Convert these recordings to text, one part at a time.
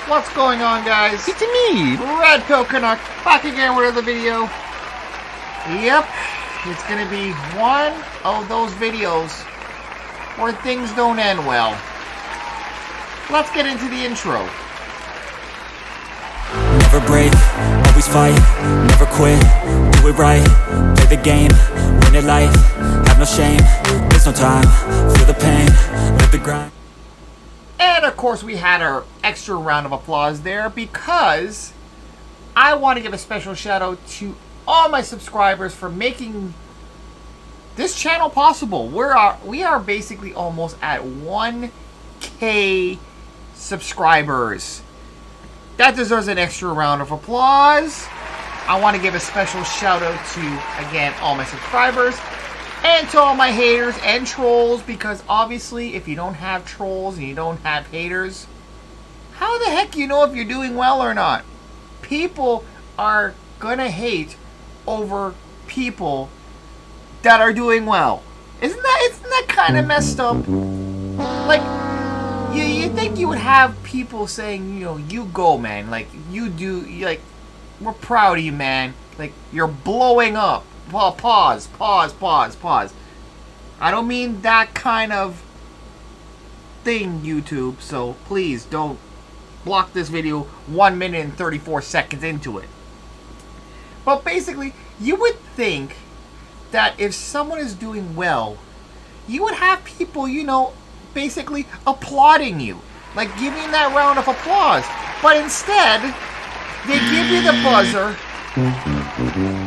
What's going on, guys? It's me, Red Pill Canuck, back again with another video. Yep, it's gonna be one of those videos where things don't end well. Let's get into the intro. Never break, always fight, never quit, do it right, play the game, win it life, have no shame, there's no time, feel the pain, live the grind. And of course we had our extra round of applause there because I want to give a special shout out to all my subscribers for making this channel possible. We are basically almost at 1K subscribers. That deserves an extra round of applause. I want to give a special shout out to, again, all my subscribers and to all my haters and trolls, because obviously if you don't have trolls and you don't have haters, how the heck do you know if you're doing well or not? People are gonna hate over people that are doing well. Isn't that kind of messed up? Like, you think you would have people saying, you know, you go, man, like, you do, like, we're proud of you, man, like, you're blowing up. Well, pause. I don't mean that kind of thing, YouTube, so please don't block this video 1 minute and 34 seconds into it. But basically, you would think that if someone is doing well, you would have people, you know, basically applauding you, like giving that round of applause. But instead, they give you the buzzer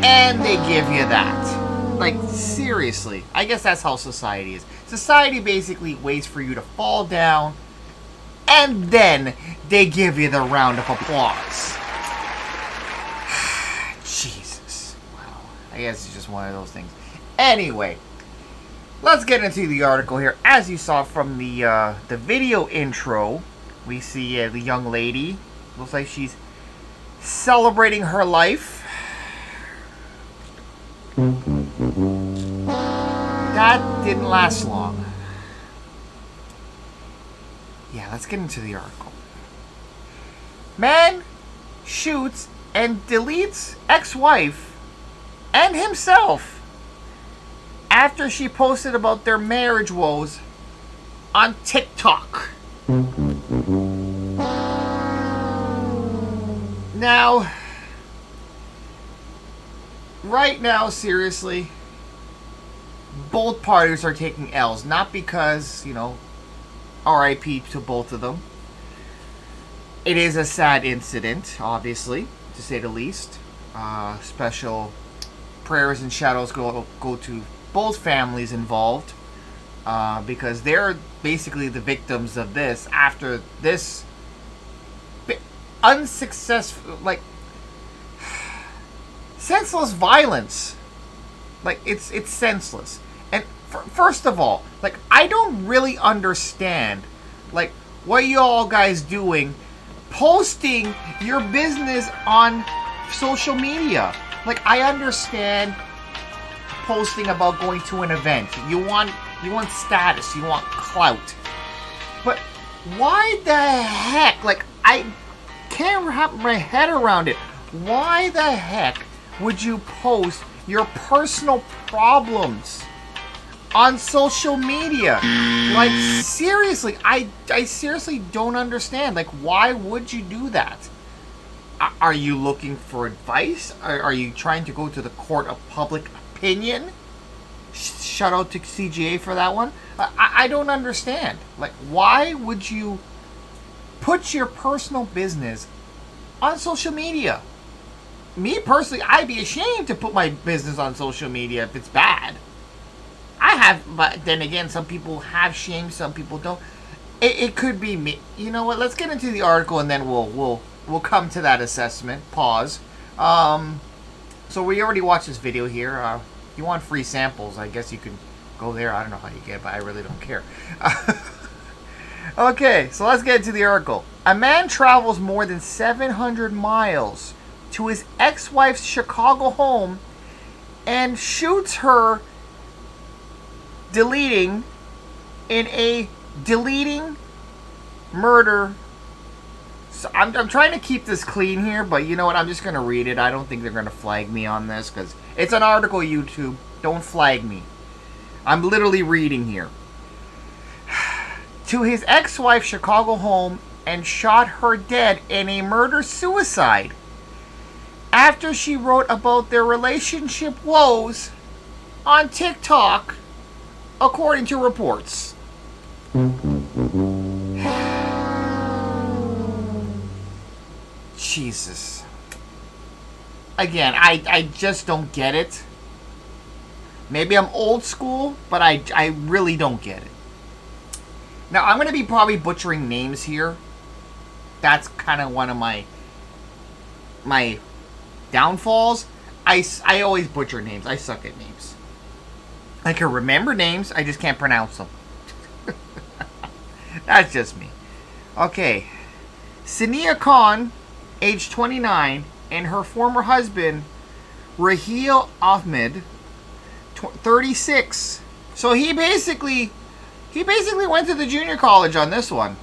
and they give you that. Like, seriously, I guess that's how society is. Society basically waits for you to fall down and then they give you the round of applause. Jesus. Wow. I guess it's just one of those things. Anyway, let's get into the article here. As you saw from the video intro, we see the young lady. Looks like she's celebrating her life. That didn't last long. Yeah, let's get into the article. Man shoots and deletes ex-wife and himself after she posted about their marriage woes on TikTok. Now, right now, seriously, both parties are taking L's. Not because, you know, RIP to both of them. It is a sad incident, obviously, to say the least. Special prayers and shadows go to both families involved, because they're basically the victims of this after this unsuccessful, like, senseless violence. Like, it's senseless. And first of all, like, I don't really understand, like, what you all guys doing posting your business on social media. Like, I understand posting about going to an event. You want status, you want clout. But why the heck? Like, I can't wrap my head around it. Why the heck would you post your personal problems on social media? Like, seriously, I seriously don't understand. Like, why would you do that? Are you looking for advice? Are you trying to go to the court of public opinion? Shout out to CGA for that one. I don't understand. Like, why would you put your personal business on social media? Me personally, I'd be ashamed to put my business on social media if it's bad. I have, but then again, some people have shame, some people don't. It could be me. You know what? Let's get into the article and then we'll come to that assessment. Pause. So we already watched this video here. If you want free samples, I guess you can go there. I don't know how you get it, but I really don't care. Okay, so let's get into the article. A man travels more than 700 miles to his ex-wife's Chicago home and shoots her deleting in a deleting murder So I'm trying to keep this clean here, but you know what? I'm just going to read it. I don't think they're going to flag me on this because it's an article, YouTube. Don't flag me. I'm literally reading here. To his ex-wife Chicago home and shot her dead in a murder-suicide after she wrote about their relationship woes on TikTok, according to reports. Jesus. Again, I just don't get it. Maybe I'm old school, but I really don't get it. Now, I'm going to be probably butchering names here. That's kind of one of my downfalls. I always butcher names. I suck at names. I can remember names, I just can't pronounce them. That's just me. Okay. Sania Khan, age 29, and her former husband, Raheel Ahmed, 36. So he basically went to the junior college on this one.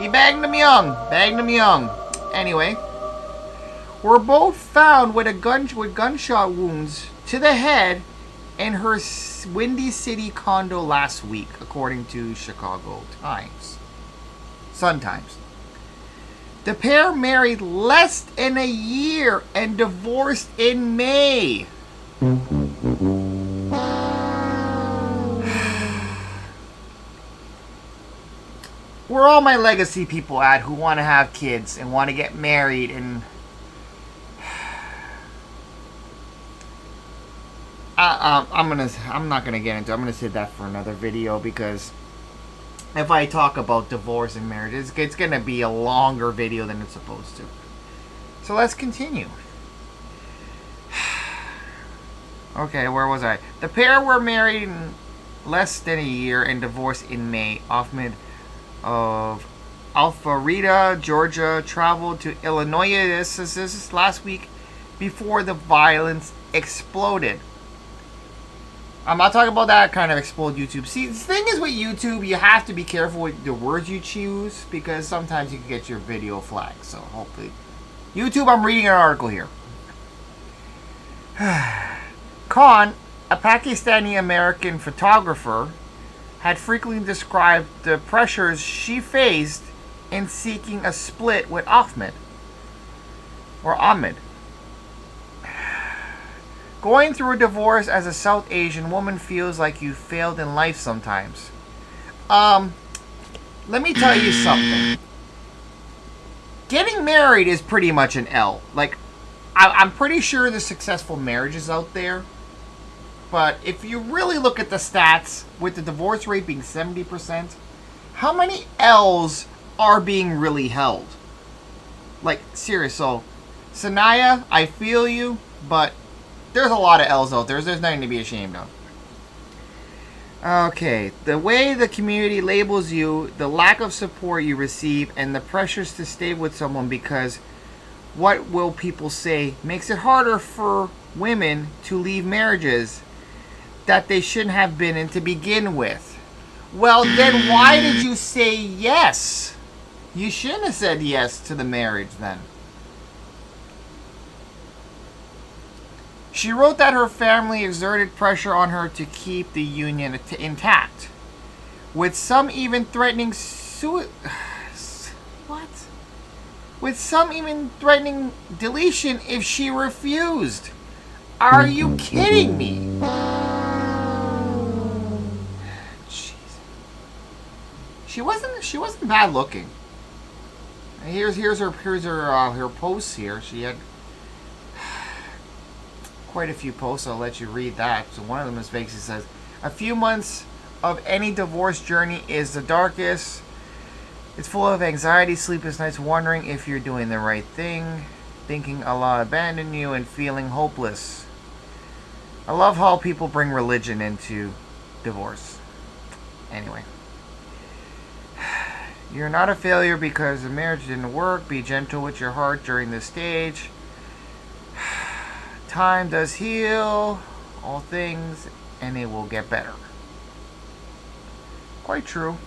He bagged him young. Anyway, were both found with gunshot wounds to the head in her Windy City condo last week, according to Chicago Times. Sun Times. The pair married less than a year and divorced in May. Where all my legacy people at who want to have kids and want to get married and I'm not gonna get into it. I'm gonna save that for another video because if I talk about divorce and marriage, it's gonna be a longer video than it's supposed to. So let's continue. Okay, where was I? The pair were married in less than a year and divorced in May. Ahmed of Alpharetta, Georgia, traveled to Illinois this last week before the violence exploded. I'm not talking about that kind of explode YouTube. See, the thing is with YouTube, you have to be careful with the words you choose because sometimes you can get your video flagged. So hopefully, YouTube, I'm reading an article here. Khan, a Pakistani-American photographer, had frequently described the pressures she faced in seeking a split with Ahmed. Going through a divorce as a South Asian woman feels like you failed in life sometimes. Let me tell you something. Getting married is pretty much an L. Like, I'm pretty sure there's successful marriages out there. But if you really look at the stats, with the divorce rate being 70%, how many L's are being really held? Like, serious. So, Sanaya, I feel you, but there's a lot of L's out there. There's nothing to be ashamed of. Okay, the way the community labels you, the lack of support you receive, and the pressures to stay with someone because what will people say makes it harder for women to leave marriages that they shouldn't have been in to begin with. Well, then why did you say yes? You shouldn't have said yes to the marriage then. She wrote that her family exerted pressure on her to keep the union intact, with some even threatening With some even threatening deletion if she refused. Are you kidding me? Jeez. She wasn't bad looking. Here's her posts here. She had quite a few posts. I'll let you read that. So one of them is basically says, a few months of any divorce journey is the darkest. It's full of anxiety, sleepless nights, wondering if you're doing the right thing, thinking Allah abandoned you, and feeling hopeless. I love how people bring religion into divorce. Anyway. You're not a failure because the marriage didn't work. Be gentle with your heart during this stage. Time does heal all things, and it will get better. Quite true.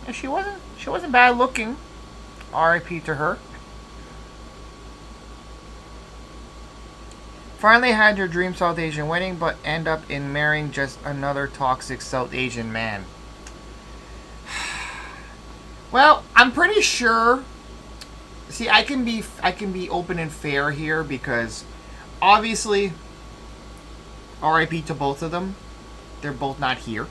And she wasn't bad looking. R.I.P. to her. Finally had her dream South Asian wedding, but end up in marrying just another toxic South Asian man. Well, I'm pretty sure. See, I can be open and fair here because obviously, R.I.P. to both of them. They're both not here.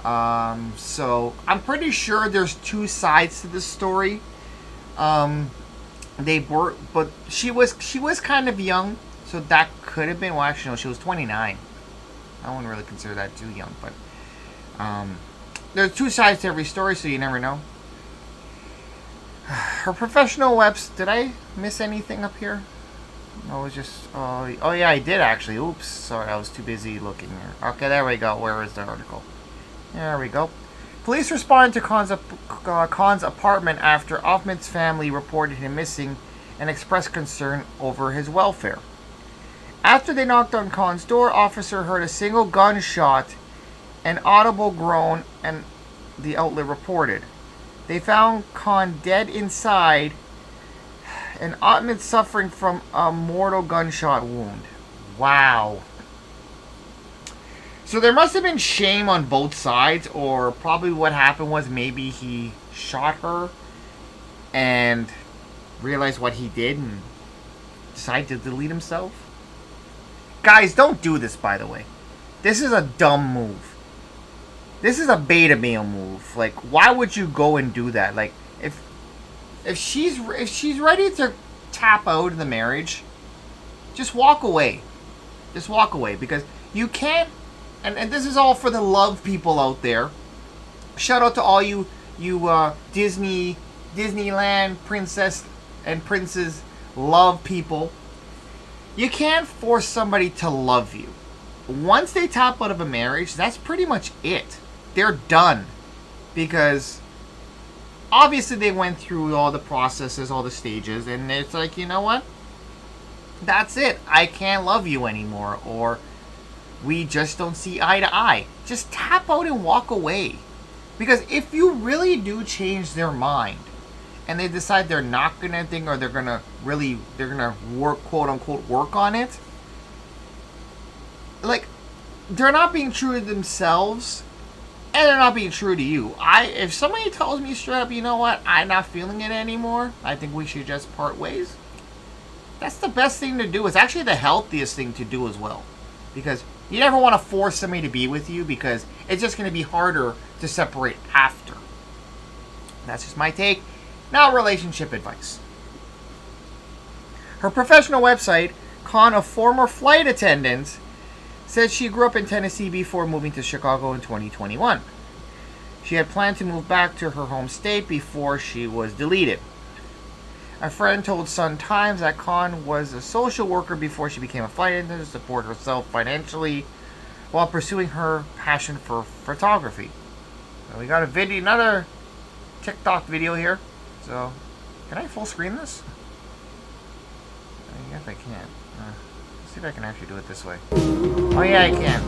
So I'm pretty sure there's two sides to this story. They were, but she was kind of young, so that could have been. Well, actually, no, she was 29. I wouldn't really consider that too young, but there's two sides to every story, so you never know. Her professional webs. Did I miss anything up here? No, it was just. Oh yeah, I did actually. Oops, sorry, I was too busy looking here. Okay, there we go. Where is the article? There we go. Police responded to Khan's apartment after Ahmed's family reported him missing and expressed concern over his welfare. After they knocked on Khan's door, officer heard a single gunshot, an audible groan, and the outlet reported. They found Khan dead inside, and Ahmed suffering from a mortal gunshot wound. Wow. So there must have been shame on both sides, or probably what happened was maybe he shot her and realized what he did and decided to delete himself. Guys, don't do this, by the way. This is a dumb move. This is a beta male move. Like, why would you go and do that? Like, if she's ready to tap out of the marriage, just walk away. Just walk away, because you can't. And this is all for the love people out there. Shout out to all you Disneyland princess and princes love people. You can't force somebody to love you. Once they tap out of a marriage, that's pretty much it. They're done. Because obviously they went through all the processes, all the stages, and it's like, you know what? That's it. I can't love you anymore. Or we just don't see eye to eye. Just tap out and walk away. Because if you really do change their mind and they decide they're not gonna think, or they're gonna work, quote unquote, work on it, like, they're not being true to themselves and they're not being true to you. If somebody tells me straight up, you know what, I'm not feeling it anymore, I think we should just part ways, that's the best thing to do. It's actually the healthiest thing to do as well. Because you never want to force somebody to be with you, because it's just going to be harder to separate after. That's just my take. Now, relationship advice. Her professional website, Khan, a former flight attendant, said she grew up in Tennessee before moving to Chicago in 2021. She had planned to move back to her home state before she was deleted. A friend told Sun Times that Khan was a social worker before she became a flight attendant to support herself financially while pursuing her passion for photography. So we got a video, another TikTok video here. So, can I full screen this? I guess I can. Let's see if I can actually do it this way. Oh yeah, I can.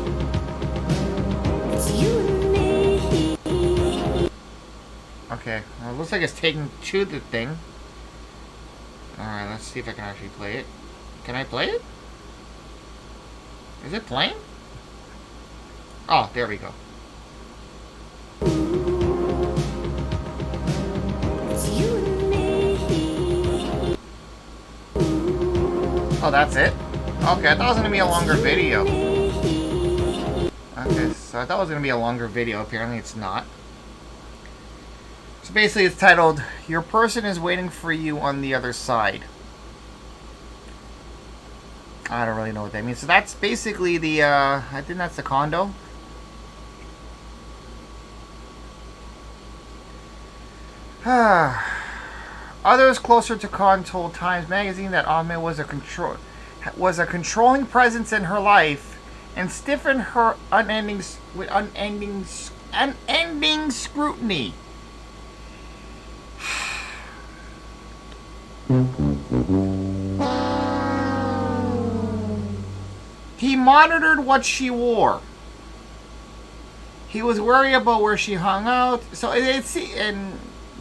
Okay, well, it looks like it's taken to the thing. Alright, let's see if I can actually play it. Can I play it? Is it playing? Oh, there we go. Oh, that's it? Okay, I thought it was going to be a longer video. Okay, so I thought it was going to be a longer video. Apparently it's not. So basically it's titled, Your Person is Waiting for You on the Other Side. I don't really know what that means. So that's basically the, I think that's the condo. Others closer to Khan told Times Magazine that Ahmed was a controlling presence in her life and stiffened her unending scrutiny. He monitored what she wore. He was worried about where she hung out. So it's and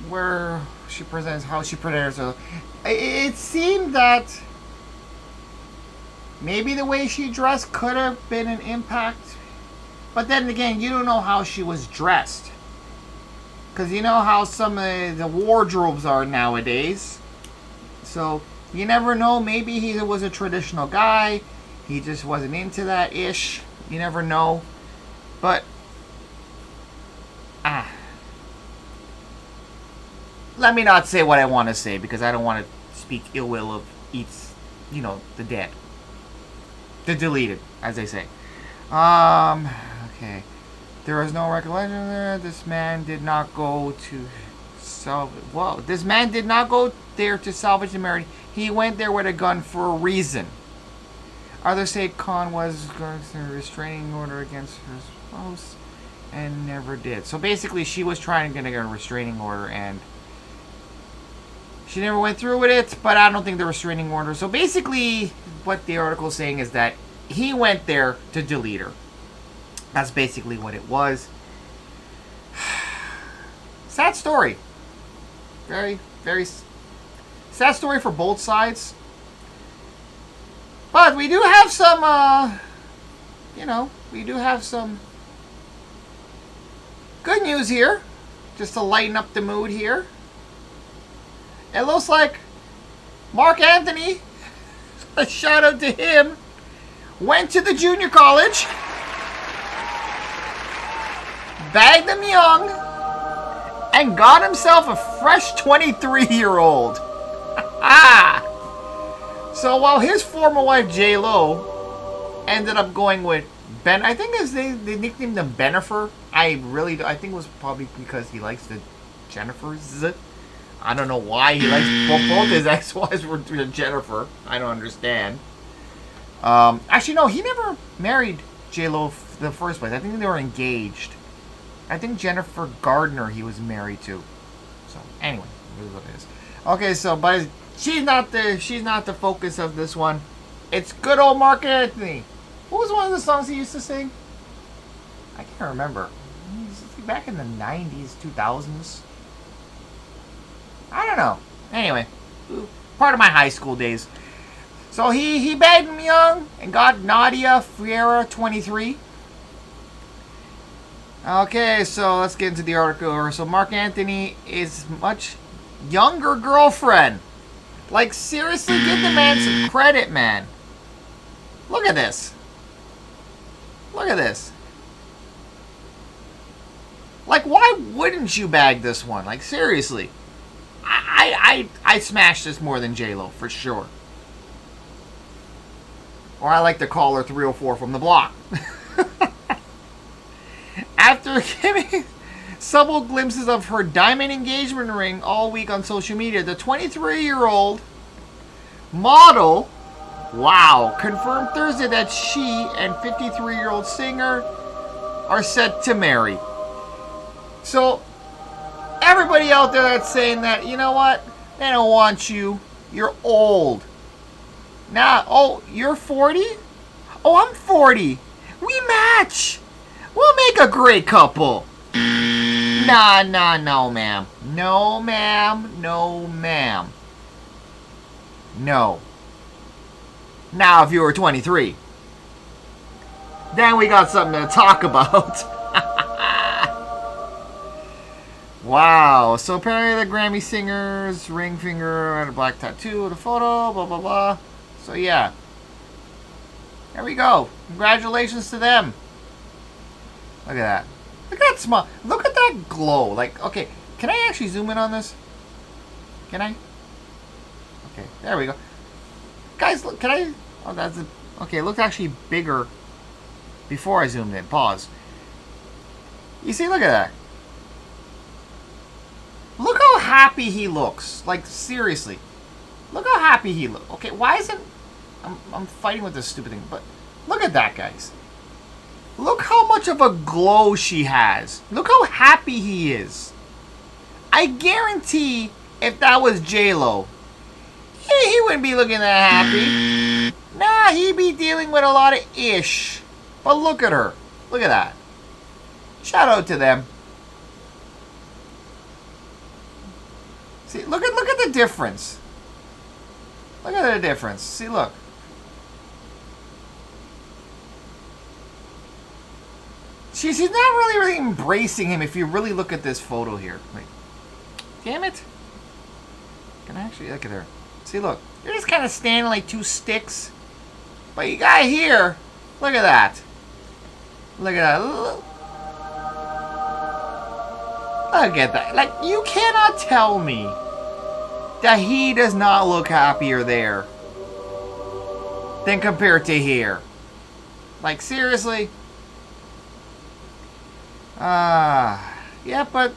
where she presents, how she presents herself. It seemed that maybe the way she dressed could have been an impact. But then again, you don't know how she was dressed. Because you know how some of the wardrobes are nowadays. So you never know. Maybe he was a traditional guy. He just wasn't into that ish. You never know. But let me not say what I want to say because I don't want to speak ill will of the dead. The deleted, as they say. Okay. There was no recollection there. This man did not go to salvage. Whoa. This man did not go there to salvage the marriage. He went there with a gun for a reason. Others say Khan was going to a restraining order against her spouse and never did. So basically, she was trying to get a restraining order and she never went through with it, but I don't think the restraining order. So basically, what the article is saying is that he went there to delete her. That's basically what it was. Sad story. Very, very sad story for both sides. But we do have some, we do have some good news here. Just to lighten up the mood here. It looks like Marc Anthony, a shout out to him, went to the junior college, bagged them young, and got himself a fresh 23-year-old. So while his former wife J-Lo ended up going with Ben, I think they nicknamed him Benifer. I think it was probably because he likes the Jennifers. I don't know why he likes both his ex-wives were Jennifer. I don't understand. Actually, no, he never married J-Lo in the first place. I think they were engaged. I think Jennifer Gardner he was married to. So anyway, this is what it is. Okay, so but she's not the focus of this one. It's good old Marc Anthony. What was one of the songs he used to sing? I can't remember. Back in the 90s, 2000s. I don't know. Anyway, part of my high school days. So he bagged him young and got Nadia Friera, 23. Okay, so let's get into the article. So Marc Anthony is much younger girlfriend. Like, seriously, give the man some credit, man. Look at this. Look at this. Like, why wouldn't you bag this one? Like, seriously. I smashed this more than J-Lo, for sure. Or I like to call her 304 from the block. After giving several glimpses of her diamond engagement ring all week on social media, the 23-year-old model, confirmed Thursday that she and 53-year-old singer are set to marry. So, everybody out there that's saying that, you know what? They don't want you. You're old. You're 40? Oh, I'm 40. We match. We'll make a great couple. No, ma'am. No, ma'am. No, ma'am. No. Now, if you were 23, then we got something to talk about. Wow. So apparently the Grammy singer's ring finger and a black tattoo with a photo, blah, blah, blah. So yeah. There we go. Congratulations to them. Look at that. Look at that smile. Look at that glow. Like, okay. Can I actually zoom in on this? Can I? Okay. There we go. Guys, look. Can I? Oh, that's a... Okay, it looked actually bigger before I zoomed in. Pause. You see, look at that. Look how happy he looks. Like, seriously. Look how happy he looks. Okay, why isn't... I'm fighting with this stupid thing, but look at that, guys. Look how much of a glow she has. Look how happy he is. I guarantee if that was J-Lo, he wouldn't be looking that happy. Nah, he'd be dealing with a lot of ish. But look at her. Look at that. Shout out to them. See, look at the difference. Look at the difference. See, look. She's not really embracing him if you really look at this photo here. Wait. Damn it. Can I actually look at her? See, look. They're just kind of standing like two sticks. But you got here. Look at that. Look at that. Look at that. Like, you cannot tell me that he does not look happier there than compared to here. Like, seriously? Yeah, but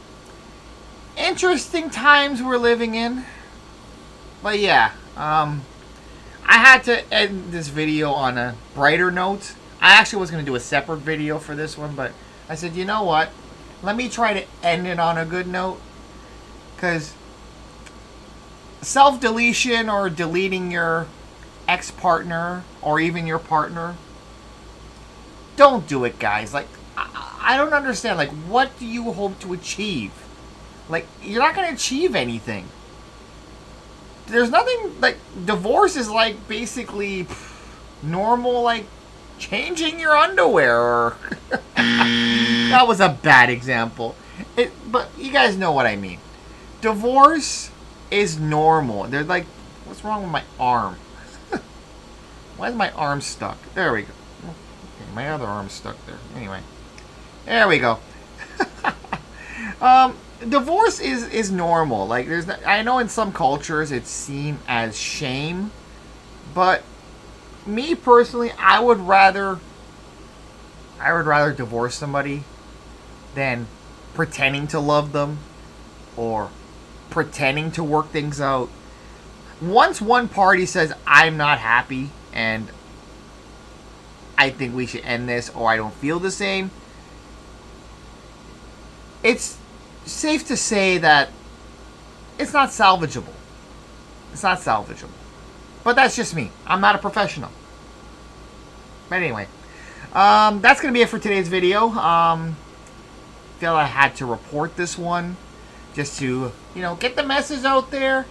interesting times we're living in. But yeah, I had to end this video on a brighter note. I actually was going to do a separate video for this one, but I said, you know what? Let me try to end it on a good note. Because self-deletion or deleting your ex-partner or even your partner, don't do it, guys. Like, I don't understand. Like, what do you hope to achieve? Like, you're not going to achieve anything. There's nothing, like, divorce is like basically normal, like, changing your underwear. Or that was a bad example. But you guys know what I mean. Divorce is normal. They're like, what's wrong with my arm? Why is my arm stuck? There we go. Okay, my other arm's stuck there. Anyway. There we go. Divorce is normal. Like, I know in some cultures it's seen as shame, but me personally, I would rather divorce somebody than pretending to love them or pretending to work things out. Once one party says, I'm not happy and I think we should end this, or I don't feel the same, it's safe to say that it's not salvageable. It's not salvageable. But that's just me. I'm not a professional. But anyway, that's going to be it for today's video. Feel I had to report this one just to, get the message out there.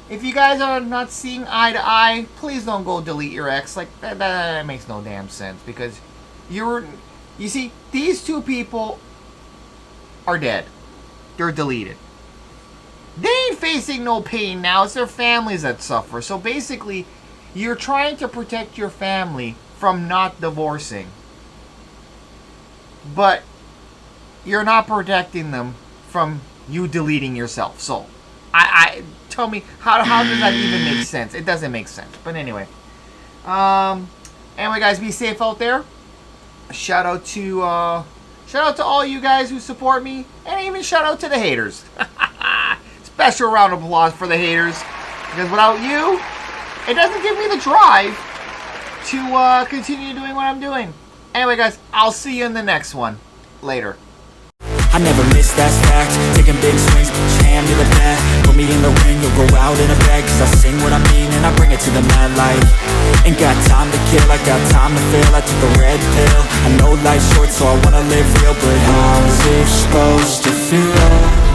If you guys are not seeing eye to eye, please don't go delete your ex. Like, that makes no damn sense, because you see, these two people are dead. They're deleted. They ain't facing no pain now. It's their families that suffer. So basically, you're trying to protect your family from not divorcing. But you're not protecting them from you deleting yourself. So, tell me, how does that even make sense? It doesn't make sense. But anyway. Anyway, guys, be safe out there. Shout out to all you guys who support me, and even shout out to the haters. Special round of applause for the haters, because without you, it doesn't give me the drive to continue doing what I'm doing. Anyway, guys, I'll see you in the next one. Later. I never miss, that's fact. Taking big swings, jam to the bat. Put me in the ring, you'll go out in a bag. Cause I sing what I mean and I bring it to the mad light. Ain't got time to kill, I got time to feel. I took the red pill, I know life's short so I wanna live real. But how's it supposed to feel?